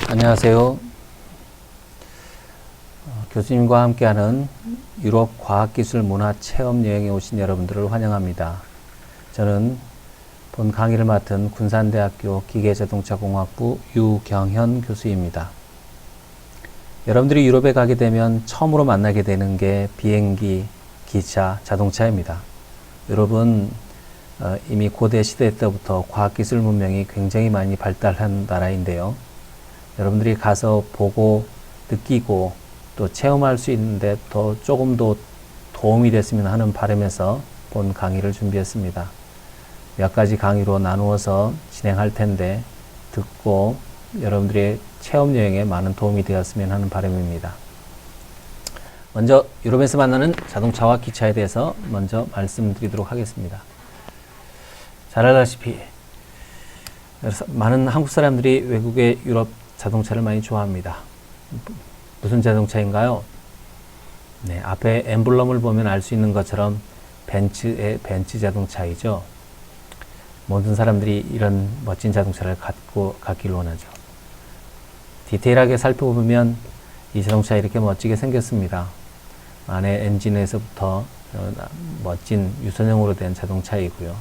안녕하세요. 교수님과 함께하는 유럽 과학기술문화체험여행에 오신 여러분들을 환영합니다. 저는 본 강의를 맡은 군산대학교 기계자동차공학부 유경현 교수입니다. 여러분들이 유럽에 가게 되면 처음으로 만나게 되는 게 비행기, 기차, 자동차입니다. 유럽은 이미 고대 시대 때부터 과학기술 문명이 굉장히 많이 발달한 나라인데요. 여러분들이 가서 보고 느끼고 또 체험할 수 있는데 조금 더 도움이 됐으면 하는 바람에서 본 강의를 준비했습니다. 몇 가지 강의로 나누어서 진행할 텐데 듣고 여러분들의 체험 여행에 많은 도움이 되었으면 하는 바람입니다. 먼저 유럽에서 만나는 자동차와 기차에 대해서 먼저 말씀드리도록 하겠습니다. 잘 알다시피 많은 한국 사람들이 외국의 유럽 자동차를 많이 좋아합니다. 무슨 자동차인가요? 네, 앞에 엠블럼을 보면 알 수 있는 것처럼 벤츠 자동차이죠. 모든 사람들이 이런 멋진 자동차를 갖길 원하죠. 디테일하게 살펴보면 이 자동차 이렇게 멋지게 생겼습니다. 안에 엔진에서부터 멋진 유선형으로 된 자동차이고요.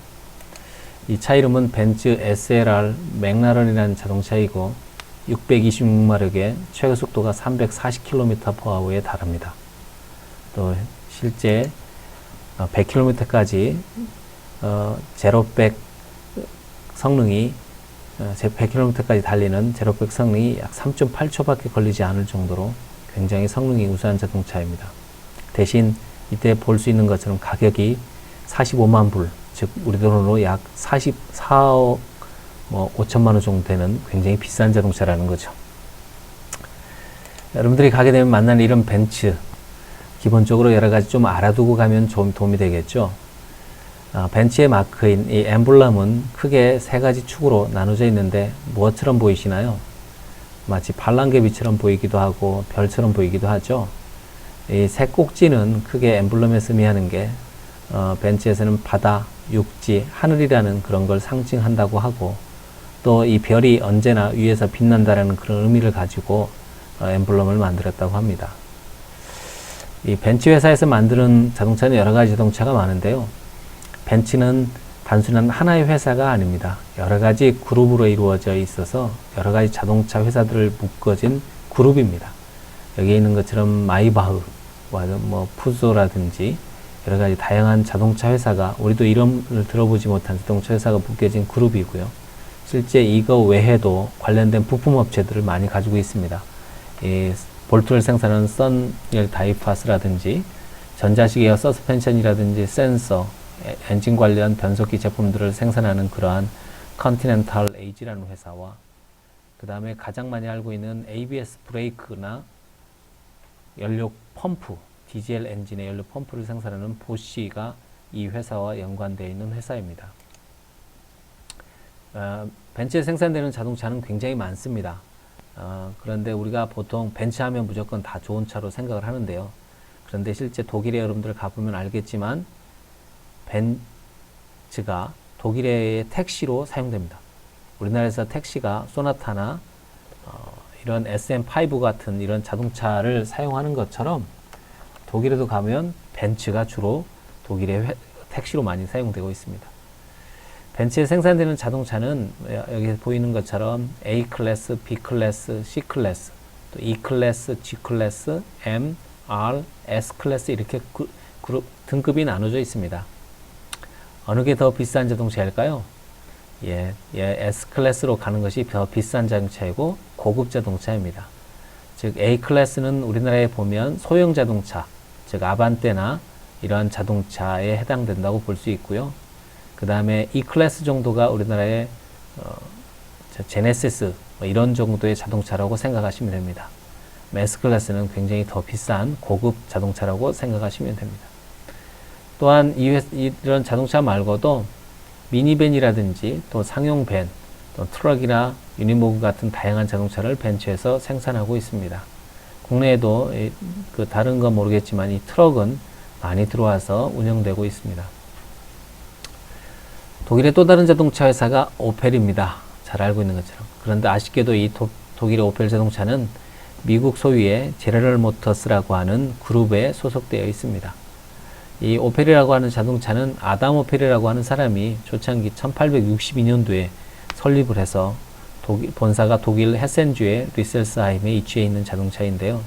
이 차 이름은 벤츠 SLR 맥라런이라는 자동차이고 626마력의 최고 속도가 340km/h에 달합니다. 또 실제 100km까지 제로백 성능이 100km까지 달리는 제로백 성능이 약 3.8초밖에 걸리지 않을 정도로 굉장히 성능이 우수한 자동차입니다. 대신 이때 볼 수 있는 것처럼 가격이 45만 불, 즉 우리 돈으로 약 44억 5천만 원 정도 되는 굉장히 비싼 자동차라는 거죠. 여러분들이 가게 되면 만나는 이런 벤츠, 기본적으로 여러 가지 좀 알아두고 가면 좀 도움이 되겠죠. 벤츠의 마크인 이 엠블럼은 크게 세 가지 축으로 나눠져 있는데 무엇처럼 보이시나요? 마치 반란개비처럼 보이기도 하고 별처럼 보이기도 하죠. 이 세 꼭지는 크게 엠블럼에서 의미하는 게 벤츠에서는 바다, 육지, 하늘이라는 그런 걸 상징한다고 하고 또 이 별이 언제나 위에서 빛난다라는 그런 의미를 가지고 엠블럼을 만들었다고 합니다. 이 벤츠 회사에서 만드는 자동차는 여러 가지 자동차가 많은데요. 벤츠는 단순한 하나의 회사가 아닙니다. 여러 가지 그룹으로 이루어져 있어서 여러 가지 자동차 회사들을 묶어진 그룹입니다. 여기에 있는 것처럼 마이바흐, 푸조라든지 여러 가지 다양한 자동차 회사가 우리도 이름을 들어보지 못한 자동차 회사가 묶여진 그룹이고요. 실제 이거 외에도 관련된 부품 업체들을 많이 가지고 있습니다. 이 볼트를 생산하는 썬열 다이파스라든지 전자식 에어 서스펜션이라든지 센서, 엔진 관련 변속기 제품들을 생산하는 그러한 컨티넨탈 에이지라는 회사와 그 다음에 가장 많이 알고 있는 ABS 브레이크나 연료 펌프, 디젤 엔진의 연료 펌프를 생산하는 보쉬가 이 회사와 연관되어 있는 회사입니다. 벤츠에 생산되는 자동차는 굉장히 많습니다. 그런데 우리가 보통 벤츠 하면 무조건 다 좋은 차로 생각을 하는데요. 그런데 실제 독일에 여러분들 가보면 알겠지만 벤츠가 독일의 택시로 사용됩니다. 우리나라에서 택시가 소나타나 이런 SM5 같은 이런 자동차를 사용하는 것처럼 독일에도 가면 벤츠가 주로 독일의 택시로 많이 사용되고 있습니다. 벤츠에 생산되는 자동차는 여기 보이는 것처럼 A 클래스, B 클래스, C 클래스, 또 E 클래스, G 클래스, M, R, S 클래스 이렇게 그룹 등급이 나눠져 있습니다. 어느 게 더 비싼 자동차일까요? S 클래스로 가는 것이 더 비싼 자동차이고 고급 자동차입니다. 즉 A 클래스는 우리나라에 보면 소형 자동차, 즉 아반떼나 이러한 자동차에 해당된다고 볼 수 있고요. 그 다음에 E 클래스 정도가 우리나라의 제네시스 이런 정도의 자동차라고 생각하시면 됩니다. S 클래스는 굉장히 더 비싼 고급 자동차라고 생각하시면 됩니다. 또한 이런 자동차 말고도 미니밴이라든지 또 상용 밴, 또 트럭이나 유니모브 같은 다양한 자동차를 벤츠에서 생산하고 있습니다. 국내에도 다른 건 모르겠지만 이 트럭은 많이 들어와서 운영되고 있습니다. 독일의 또 다른 자동차 회사가 오펠입니다. 잘 알고 있는 것처럼. 그런데 아쉽게도 이 독일의 오펠 자동차는 미국 소유의 제너럴 모터스라고 하는 그룹에 소속되어 있습니다. 이 오펠이라고 하는 자동차는 아담 오펠이라고 하는 사람이 초창기 1862년도에 설립을 해서 본사가 독일 헤센주의 리셀스하임에 위치해 있는 자동차인데요.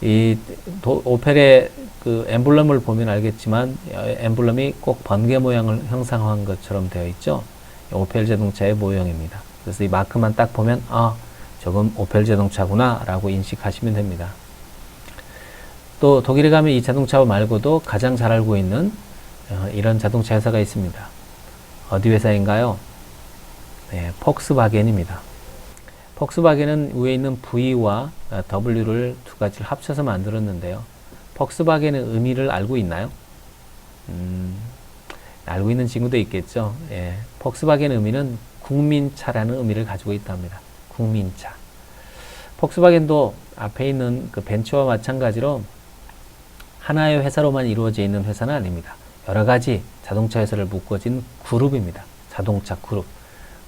이 오펠의 그 엠블럼을 보면 알겠지만 엠블럼이 꼭 번개 모양을 형상화한 것처럼 되어 있죠. 오펠 자동차의 모형입니다. 그래서 이 마크만 딱 보면 저건 오펠 자동차구나 라고 인식하시면 됩니다. 또 독일에 가면 이 자동차 말고도 가장 잘 알고 있는 이런 자동차 회사가 있습니다. 어디 회사인가요? 네, 폭스바겐입니다. 폭스바겐은 위에 있는 V와 W를 두 가지를 합쳐서 만들었는데요. 폭스바겐의 의미를 알고 있나요? 알고 있는 친구도 있겠죠. 예, 폭스바겐의 의미는 국민차라는 의미를 가지고 있답니다. 국민차. 폭스바겐도 앞에 있는 그 벤츠와 마찬가지로 하나의 회사로만 이루어져 있는 회사는 아닙니다. 여러 가지 자동차 회사를 묶어진 그룹입니다. 자동차 그룹.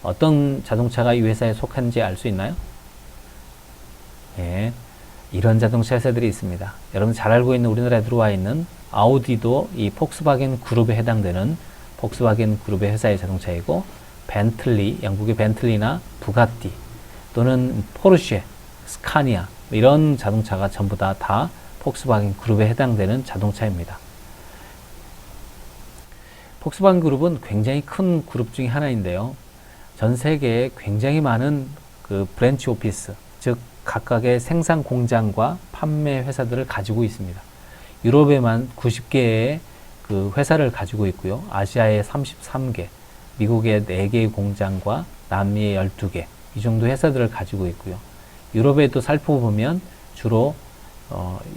어떤 자동차가 이 회사에 속한지 알 수 있나요? 예, 이런 자동차 회사들이 있습니다. 여러분 잘 알고 있는 우리나라에 들어와 있는 아우디도 이 폭스바겐 그룹에 해당되는 폭스바겐 그룹의 회사의 자동차이고, 벤틀리, 영국의 벤틀리나 부가티 또는 포르쉐, 스카니아 이런 자동차가 전부 다 폭스바겐 그룹에 해당되는 자동차입니다. 폭스바겐 그룹은 굉장히 큰 그룹 중에 하나인데요. 전 세계에 굉장히 많은 그 브랜치 오피스, 즉 각각의 생산 공장과 판매 회사들을 가지고 있습니다. 유럽에만 90개의 그 회사를 가지고 있고요. 아시아에 33개, 미국의 4개의 공장과 남미의 12개, 이 정도 회사들을 가지고 있고요. 유럽에도 살펴보면 주로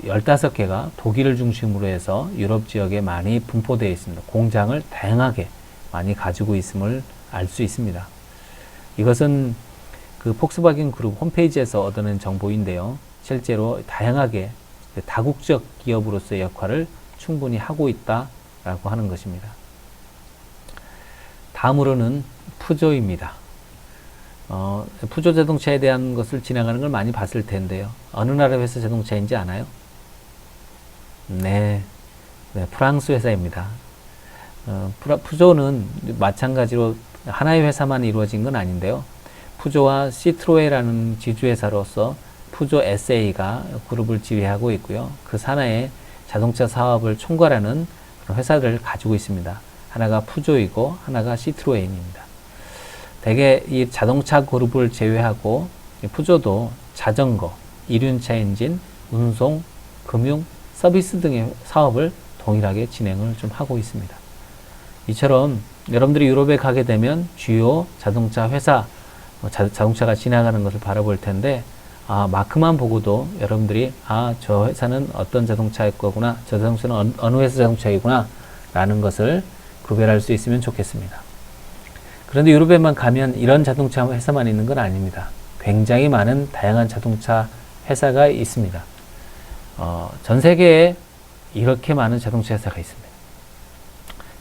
15개가 독일을 중심으로 해서 유럽 지역에 많이 분포되어 있습니다. 공장을 다양하게 많이 가지고 있음을 알 수 있습니다. 이것은 그 폭스바겐 그룹 홈페이지에서 얻어낸 정보인데요. 실제로 다양하게 다국적 기업으로서의 역할을 충분히 하고 있다라고 하는 것입니다. 다음으로는 푸조입니다. 푸조 자동차에 대한 것을 지나가는 걸 많이 봤을 텐데요. 어느 나라 회사 자동차인지 아나요? 네, 프랑스 회사입니다. 푸조는 마찬가지로 하나의 회사만 이루어진 건 아닌데요. 푸조와 시트로에라는 지주회사로서 푸조 SA가 그룹을 지휘하고 있고요. 그 산하에 자동차 사업을 총괄하는 그런 회사들을 가지고 있습니다. 하나가 푸조이고 하나가 시트로엔입니다. 대개 이 자동차 그룹을 제외하고 푸조도 자전거, 이륜차 엔진, 운송, 금융, 서비스 등의 사업을 동일하게 진행을 좀 하고 있습니다. 이처럼 여러분들이 유럽에 가게 되면 주요 자동차 회사, 자동차가 지나가는 것을 바라볼 텐데, 마크만 보고도 여러분들이 저 회사는 어떤 자동차일 거구나, 저 자동차는 어느 회사 자동차이구나 라는 것을 구별할 수 있으면 좋겠습니다. 그런데 유럽에만 가면 이런 자동차 회사만 있는 건 아닙니다. 굉장히 많은 다양한 자동차 회사가 있습니다. 전 세계에 이렇게 많은 자동차 회사가 있습니다.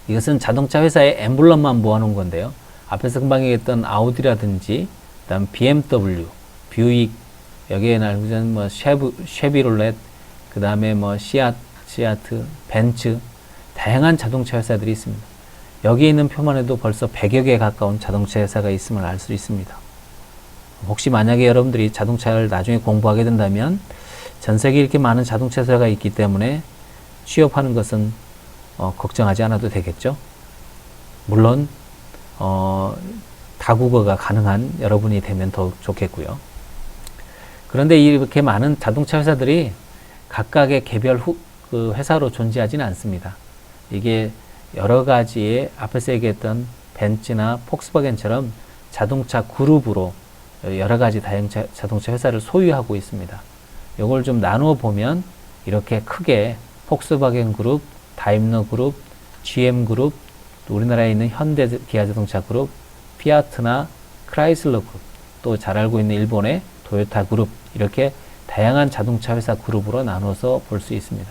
이것은 자동차 회사의 엠블럼만 모아놓은 건데요. 앞에서 금방 얘기했던 아우디라든지, 그 다음 BMW, 뷰익, 여기에 나오는 뭐 쉐비롤렛, 그 다음에 뭐 시아트, 벤츠, 다양한 자동차 회사들이 있습니다. 여기에 있는 표만 해도 벌써 100여 개에 가까운 자동차 회사가 있음을 알 수 있습니다. 혹시 만약에 여러분들이 자동차를 나중에 공부하게 된다면 전 세계에 이렇게 많은 자동차 회사가 있기 때문에 취업하는 것은 걱정하지 않아도 되겠죠. 물론 다국어가 가능한 여러분이 되면 더 좋겠고요. 그런데 이렇게 많은 자동차 회사들이 각각의 개별 그 회사로 존재하지는 않습니다. 이게 여러 가지의 앞에서 얘기했던 벤츠나 폭스바겐처럼 자동차 그룹으로 여러 가지 다양한 자동차 회사를 소유하고 있습니다. 이걸 좀 나누어 보면 이렇게 크게 폭스바겐 그룹, 다임러 그룹, GM 그룹, 또 우리나라에 있는 현대 기아 자동차 그룹, 피아트나 크라이슬러 그룹, 또 잘 알고 있는 일본의 도요타 그룹, 이렇게 다양한 자동차 회사 그룹으로 나눠서 볼 수 있습니다.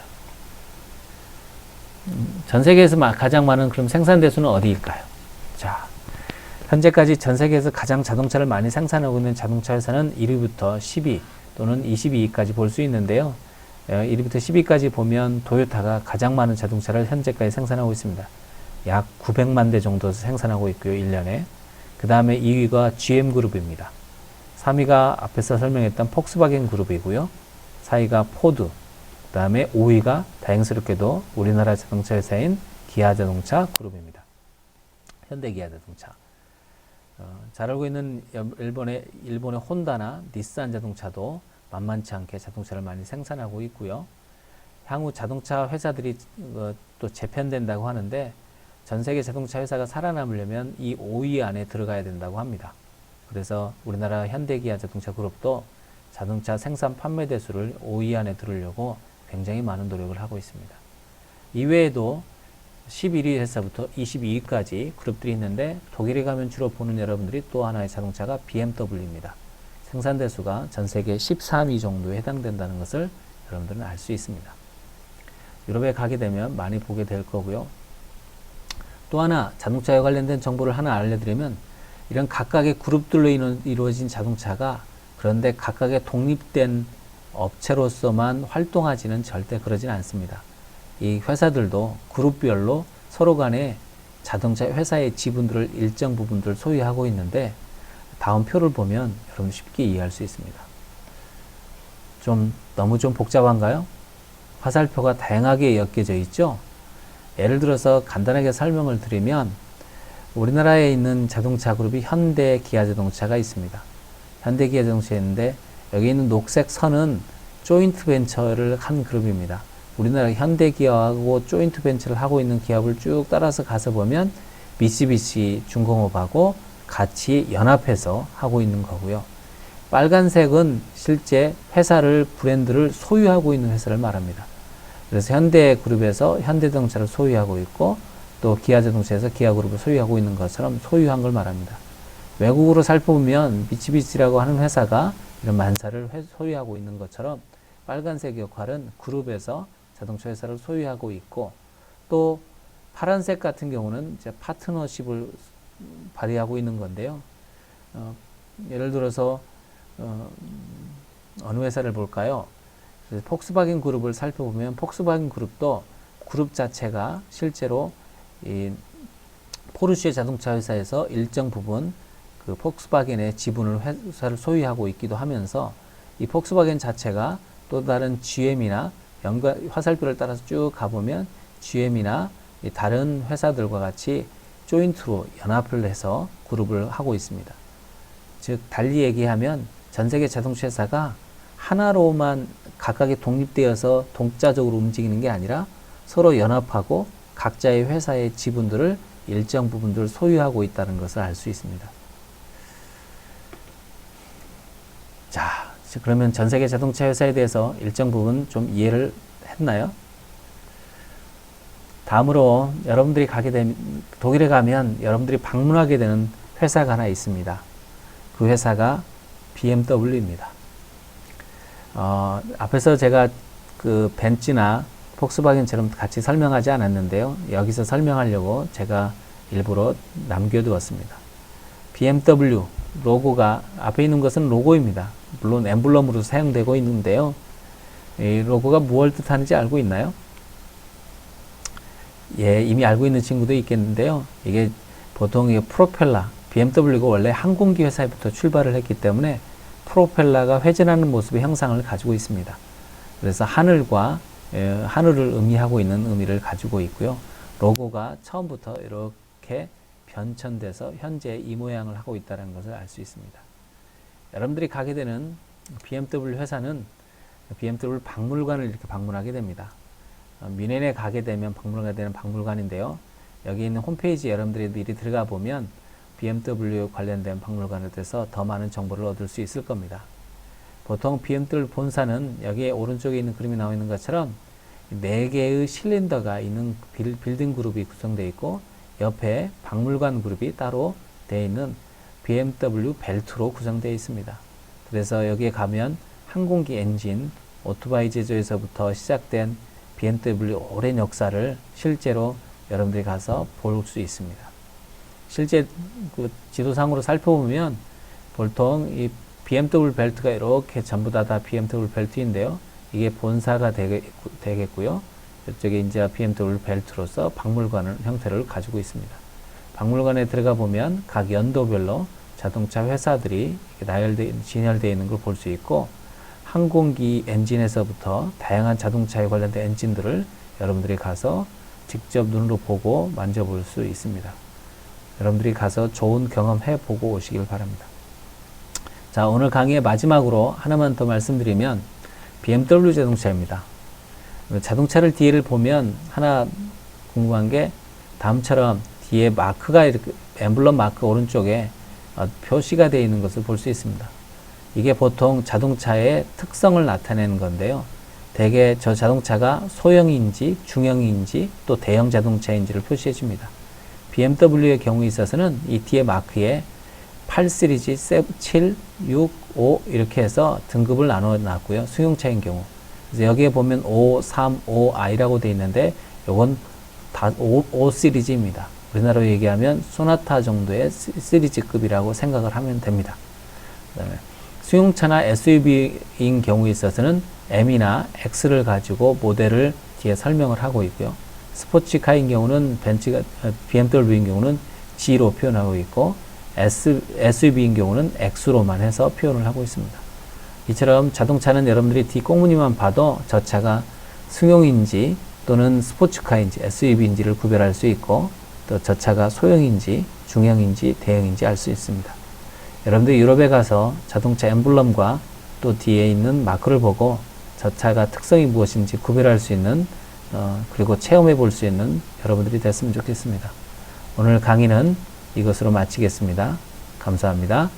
전 세계에서 가장 많은 그럼 생산 대수는 어디일까요? 자, 현재까지 전 세계에서 가장 자동차를 많이 생산하고 있는 자동차 회사는 1위부터 10위 또는 22위까지 볼 수 있는데요. 1위부터 10위까지 보면 토요타가 가장 많은 자동차를 현재까지 생산하고 있습니다. 약 900만 대 정도 생산하고 있고요. 1년에. 그 다음에 2위가 GM그룹입니다. 3위가 앞에서 설명했던 폭스바겐 그룹이고요. 4위가 포드, 그 다음에 5위가 다행스럽게도 우리나라 자동차 회사인 기아자동차 그룹입니다. 현대기아자동차. 잘 알고 있는 일본의 혼다나 닛산 자동차도 만만치 않게 자동차를 많이 생산하고 있고요. 향후 자동차 회사들이 또 재편된다고 하는데 전 세계 자동차 회사가 살아남으려면 이 5위 안에 들어가야 된다고 합니다. 그래서 우리나라 현대기아 자동차 그룹도 자동차 생산 판매 대수를 5위 안에 들으려고 굉장히 많은 노력을 하고 있습니다. 이외에도 11위 회사부터 22위까지 그룹들이 있는데 독일에 가면 주로 보는 여러분들이 또 하나의 자동차가 BMW입니다. 생산 대수가 전 세계 13위 정도에 해당된다는 것을 여러분들은 알 수 있습니다. 유럽에 가게 되면 많이 보게 될 거고요. 또 하나 자동차에 관련된 정보를 하나 알려드리면 이런 각각의 그룹들로 이루어진 자동차가 그런데 각각의 독립된 업체로서만 활동하지는 절대 그러진 않습니다. 이 회사들도 그룹별로 서로 간에 자동차 회사의 지분들을 일정 부분들 소유하고 있는데 다음 표를 보면 여러분 쉽게 이해할 수 있습니다. 너무 좀 복잡한가요? 화살표가 다양하게 엮여져 있죠? 예를 들어서 간단하게 설명을 드리면 우리나라에 있는 자동차 그룹이 현대 기아자동차가 있습니다. 현대 기아자동차인데 여기 있는 녹색 선은 조인트 벤처를 한 그룹입니다. 우리나라 현대 기아하고 조인트 벤처를 하고 있는 기업을 쭉 따라서 가서 보면 미쓰비시 중공업하고 같이 연합해서 하고 있는 거고요. 빨간색은 실제 브랜드를 소유하고 있는 회사를 말합니다. 그래서 현대그룹에서 현대자동차를 소유하고 있고 또 기아자동차에서 기아그룹을 소유하고 있는 것처럼 소유한 걸 말합니다. 외국으로 살펴보면 미쓰비시라고 하는 회사가 이런 만사를 소유하고 있는 것처럼 빨간색 역할은 그룹에서 자동차 회사를 소유하고 있고 또 파란색 같은 경우는 이제 파트너십을 발휘하고 있는 건데요. 예를 들어서 어느 회사를 볼까요? 폭스바겐 그룹을 살펴보면 폭스바겐 그룹도 그룹 자체가 실제로 이 포르쉐 자동차 회사에서 일정 부분 그 폭스바겐의 지분을 회사를 소유하고 있기도 하면서 이 폭스바겐 자체가 또 다른 GM이나 화살표를 따라서 쭉 가보면 GM이나 다른 회사들과 같이 조인트로 연합을 해서 그룹을 하고 있습니다. 즉 달리 얘기하면 전 세계 자동차 회사가 하나로만 각각이 독립되어서 독자적으로 움직이는 게 아니라 서로 연합하고 각자의 회사의 지분들을 일정 부분들 소유하고 있다는 것을 알 수 있습니다. 자, 그러면 전 세계 자동차 회사에 대해서 일정 부분 좀 이해를 했나요? 다음으로 여러분들이 독일에 가면 여러분들이 방문하게 되는 회사가 하나 있습니다. 그 회사가 BMW입니다. 앞에서 제가 그 벤츠나 폭스바겐처럼 같이 설명하지 않았는데요. 여기서 설명하려고 제가 일부러 남겨두었습니다. BMW 로고가 앞에 있는 것은 로고입니다. 물론 엠블럼으로 사용되고 있는데요. 이 로고가 무엇을 뜻하는지 알고 있나요? 예, 이미 알고 있는 친구도 있겠는데요. 이게 보통 프로펠러, BMW가 원래 항공기 회사부터 출발을 했기 때문에 프로펠러가 회전하는 모습의 형상을 가지고 있습니다. 그래서 하늘을 의미하고 있는 의미를 가지고 있고요. 로고가 처음부터 이렇게 변천돼서 현재 이 모양을 하고 있다는 것을 알 수 있습니다. 여러분들이 가게 되는 BMW 회사는 BMW 박물관을 이렇게 방문하게 됩니다. 뮌헨에 가게 되면 방문하게 되는 박물관인데요. 여기 있는 홈페이지에 여러분들이 미리 들어가 보면 BMW 관련된 박물관에 대해서 더 많은 정보를 얻을 수 있을 겁니다. 보통 BMW 본사는 여기에 오른쪽에 있는 그림이 나와 있는 것처럼 4개의 실린더가 있는 빌딩 그룹이 구성되어 있고 옆에 박물관 그룹이 따로 되어 있는 BMW 벨트로 구성되어 있습니다. 그래서 여기에 가면 항공기 엔진, 오토바이 제조에서부터 시작된 BMW 오랜 역사를 실제로 여러분들이 가서 볼 수 있습니다. 실제 그 지도상으로 살펴보면 보통 이 BMW 벨트가 이렇게 전부 다 BMW 벨트인데요. 이게 본사가 되겠고요. 이쪽에 이제 BMW 벨트로서 박물관 형태를 가지고 있습니다. 박물관에 들어가 보면 각 연도별로 자동차 회사들이 진열되어 있는 걸 볼 수 있고, 항공기 엔진에서부터 다양한 자동차에 관련된 엔진들을 여러분들이 가서 직접 눈으로 보고 만져볼 수 있습니다. 여러분들이 가서 좋은 경험해 보고 오시길 바랍니다. 자, 오늘 강의의 마지막으로 하나만 더 말씀드리면 BMW 자동차입니다. 자동차를 뒤를 보면 하나 궁금한 게, 다음처럼 뒤에 마크가 이렇게 엠블럼 마크 오른쪽에 표시가 되어 있는 것을 볼 수 있습니다. 이게 보통 자동차의 특성을 나타내는 건데요. 대개 저 자동차가 소형인지 중형인지 또 대형 자동차인지를 표시해 줍니다. BMW의 경우에 있어서는 이 뒤에 마크에 8 시리즈, 7, 6, 5 이렇게 해서 등급을 나눠 놨고요. 승용차인 경우. 그래서 여기에 보면 5, 3, 5i라고 되어 있는데 요건 다 5 시리즈입니다. 우리나라로 얘기하면 소나타 정도의 시리즈급이라고 생각을 하면 됩니다. 그다음에 승용차나 SUV인 경우에 있어서는 M이나 X를 가지고 모델을 뒤에 설명을 하고 있고요. 스포츠카인 경우는 BMW인 경우는 G로 표현하고 있고, SUV인 경우는 X로만 해서 표현을 하고 있습니다. 이처럼 자동차는 여러분들이 뒤 꽁무니만 봐도 저 차가 승용인지 또는 스포츠카인지 SUV인지를 구별할 수 있고, 또 저 차가 소형인지 중형인지 대형인지 알 수 있습니다. 여러분들 유럽에 가서 자동차 엠블럼과 또 뒤에 있는 마크를 보고 저 차가 특성이 무엇인지 구별할 수 있는 그리고 체험해 볼 수 있는 여러분들이 됐으면 좋겠습니다. 오늘 강의는 이것으로 마치겠습니다. 감사합니다.